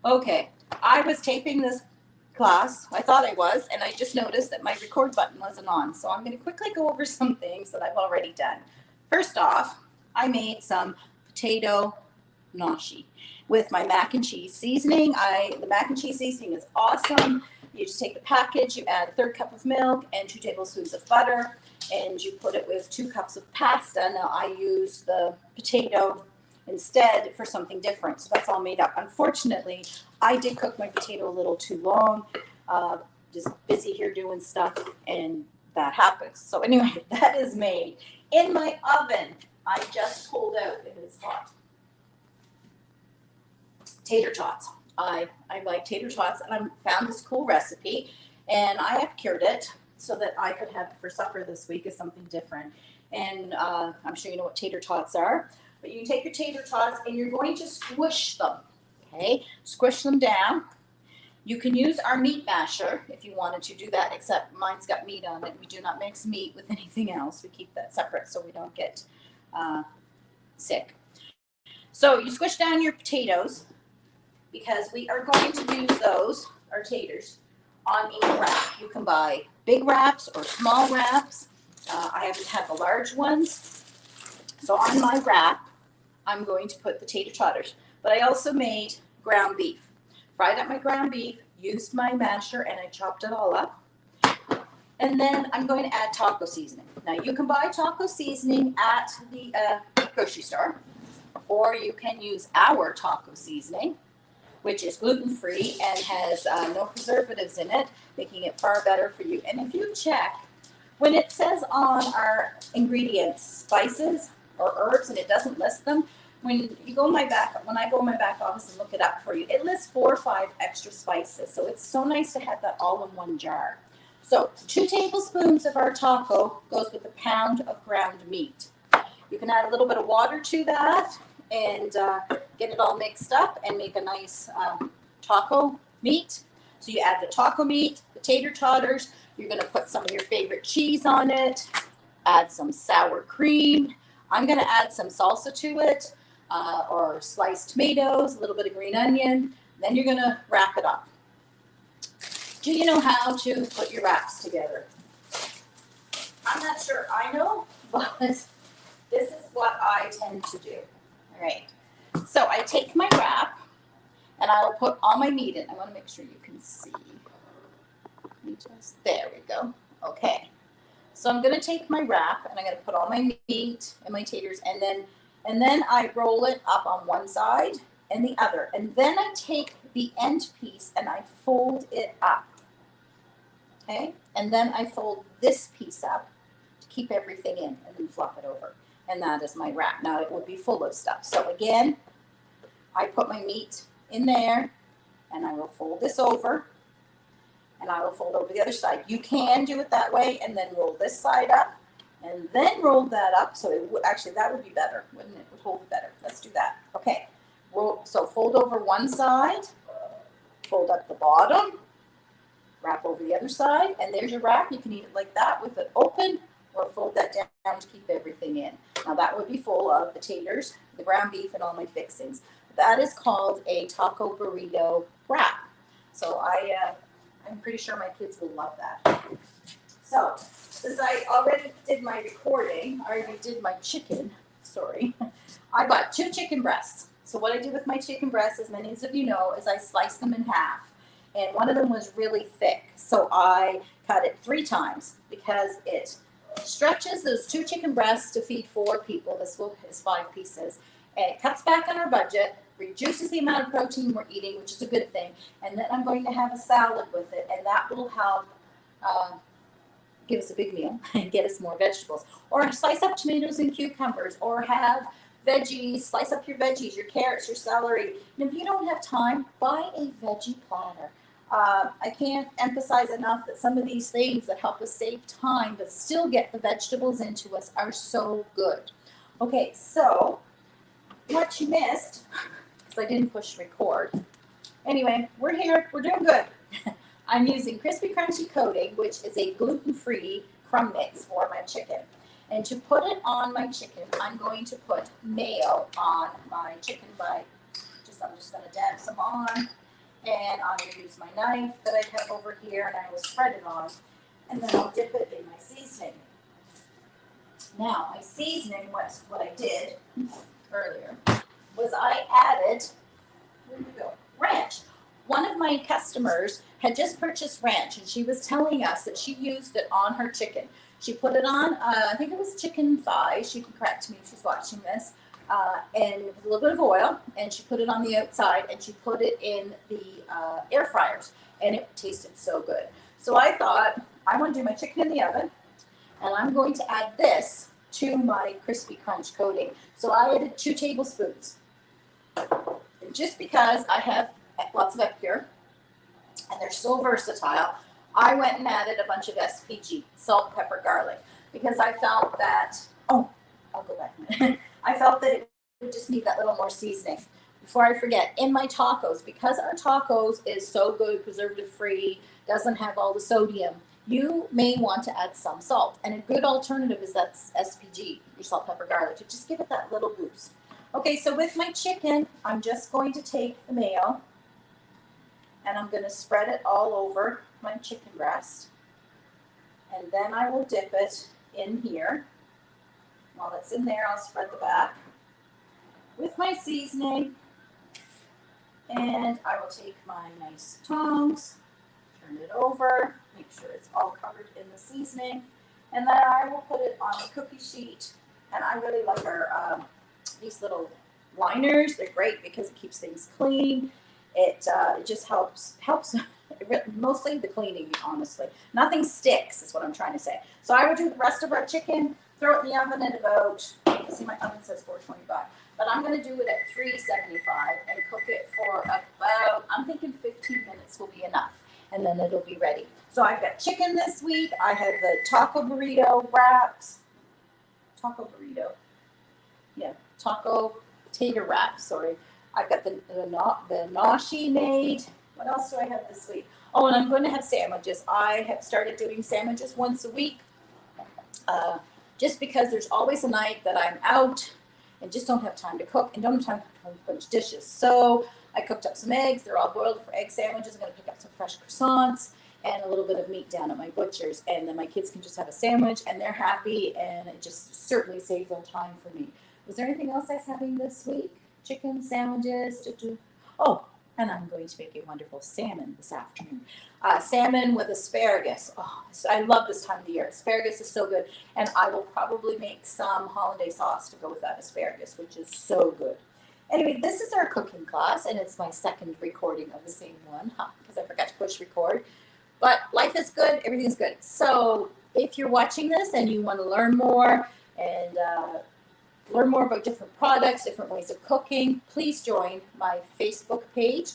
Okay, I was taping this class. I thought I was, and I just noticed that my record button wasn't on. So I'm going to quickly go over some things that I've already done. First off, I made some potato gnocchi with my mac and cheese seasoning. The mac and cheese seasoning is awesome. You just take the package, you add a third cup of milk and 2 tablespoons of butter, and you put it with 2 cups of pasta. Now I use the potato instead for something different. So that's all made up. Unfortunately, I did cook my potato a little too long. Just busy here doing stuff, and that happens. So anyway, that is made. In my oven, I just pulled out, it is hot, tater tots. I like tater tots, and I found this cool recipe, and I have cured it so that I could have it for supper this week as something different. And I'm sure you know what tater tots are. But you take your tater tots and you're going to squish them, okay? Squish them down. You can use our meat masher if you wanted to do that, except mine's got meat on it. We do not mix meat with anything else. We keep that separate so we don't get sick. So you squish down your potatoes because we are going to use those, our taters, on a wrap. You can buy big wraps or small wraps. I happen to have the large ones. So on my wrap, I'm going to put the tater totters. But I also made ground beef. Fried up my ground beef, used my masher, and I chopped it all up. And then I'm going to add taco seasoning. Now you can buy taco seasoning at the grocery store, or you can use our taco seasoning, which is gluten-free and has no preservatives in it, making it far better for you. And if you check, when it says on our ingredients, spices or herbs, and it doesn't list them, when I go in my back office and look it up for you, it lists 4 or 5 extra spices. So it's so nice to have that all in one jar. So 2 tablespoons of our taco goes with a pound of ground meat. You can add a little bit of water to that and get it all mixed up and make a nice taco meat. So you add the taco meat, the tater totters. You're going to put some of your favorite cheese on it, add some sour cream. I'm going to add some salsa to it, or sliced tomatoes, a little bit of green onion. Then you're going to wrap it up. Do you know how to put your wraps together? I'm not sure I know, but this is what I tend to do. All right. So I take my wrap, and I'll put all my meat in. I want to make sure you can see. There we go. Okay. So I'm going to take my wrap, and I'm going to put all my meat and my taters, and then I roll it up on one side and the other. And then I take the end piece and I fold it up. Okay? And then I fold this piece up to keep everything in, and then flop it over. And that is my wrap. Now it would be full of stuff. So again, I put my meat in there, and I will fold this over. And I will fold over the other side. You can do it that way and then roll this side up and then roll that up. So it would actually, that would be better, wouldn't it? It would hold better. Let's do that. Okay. So fold over one side, fold up the bottom, wrap over the other side, and there's your wrap. You can eat it like that with it open, or fold that down to keep everything in. Now that would be full of the taters, the ground beef, and all my fixings. That is called a taco burrito wrap. So I'm pretty sure my kids will love that. So, since I already did my recording, I already did my chicken, I bought 2 chicken breasts. So what I do with my chicken breasts, as many of you know, is I slice them in half. And one of them was really thick, so I cut it 3 times because it stretches those 2 chicken breasts to feed 4 people. This is 5 pieces. And it cuts back on our budget, reduces the amount of protein we're eating, which is a good thing. And then I'm going to have a salad with it, and that will help give us a big meal and get us more vegetables. Or slice up tomatoes and cucumbers, or have veggies, slice up your veggies, your carrots, your celery. And if you don't have time, buy a veggie platter. I can't emphasize enough that some of these things that help us save time but still get the vegetables into us are so good. Okay, so what you missed, because I didn't push record. Anyway, we're here. We're doing good. I'm using Crispy Crunchy Coating, which is a gluten-free crumb mix for my chicken. And to put it on my chicken, I'm going to put mayo on my chicken I'm just going to dab some on. And I'm going to use my knife that I have over here, and I will spread it on, and then I'll dip it in my seasoning. Now, my seasoning, what I did earlier, was I added, where did we go? Ranch. One of my customers had just purchased ranch, and she was telling us that she used it on her chicken. She put it on, I think it was chicken thighs. She can correct me if she's watching this. And with a little bit of oil, and she put it on the outside, and she put it in the air fryers, and it tasted so good. So I thought, I want to do my chicken in the oven, and I'm going to add this to my crispy crunch coating. So I added 2 tablespoons. And just because I have lots of Epicure, and they're so versatile, I went and added a bunch of SPG, salt, pepper, garlic, because I felt that, oh, I'll go back a minute. I felt that it would just need that little more seasoning. Before I forget, in my tacos, because our tacos is so good, preservative-free, doesn't have all the sodium, you may want to add some salt. And a good alternative is that SPG, your salt, pepper, garlic, to just give it that little boost. Okay, so with my chicken, I'm just going to take the mayo, and I'm going to spread it all over my chicken breast. And then I will dip it in here. While it's in there, I'll spread the back with my seasoning. And I will take my nice tongs, turn it over, make sure it's all covered in the seasoning. And then I will put it on a cookie sheet. And I really like our these little liners. They're great because it keeps things clean. It just helps mostly the cleaning, honestly. Nothing sticks is what I'm trying to say. So I will do the rest of our chicken, throw it in the oven at about, see my oven says 425, but I'm going to do it at 375 and cook it for about, I'm thinking 15 minutes will be enough, and then it'll be ready. So I've got chicken this week. I have the taco burrito wraps, taco tater wraps, sorry. I've got the gnocchi made. What else do I have this week? Oh, and I'm going to have sandwiches. I have started doing sandwiches once a week. Just because there's always a night that I'm out and just don't have time to cook and don't have time to cook a bunch of dishes. So I cooked up some eggs. They're all boiled for egg sandwiches. I'm going to pick up some fresh croissants and a little bit of meat down at my butcher's. And then my kids can just have a sandwich and they're happy, and it just certainly saves on time for me. Was there anything else I was having this week? Chicken, sandwiches. Oh, and I'm going to make a wonderful salmon this afternoon. Salmon with asparagus. Oh, I love this time of the year. Asparagus is so good. And I will probably make some hollandaise sauce to go with that asparagus, which is so good. Anyway, this is our cooking class, and it's my second recording of the same one, because I forgot to push record. But life is good. Everything's good. So if you're watching this and you want to learn more and learn more about different products, different ways of cooking, please join my Facebook page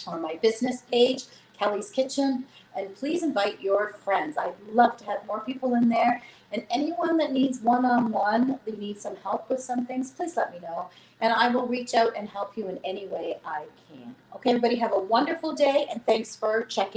or my business page, Kelly's Kitchen, and please invite your friends. I'd love to have more people in there, and anyone that needs one-on-one, they need some help with some things, please let me know, and I will reach out and help you in any way I can. Okay, everybody, have a wonderful day, and thanks for checking.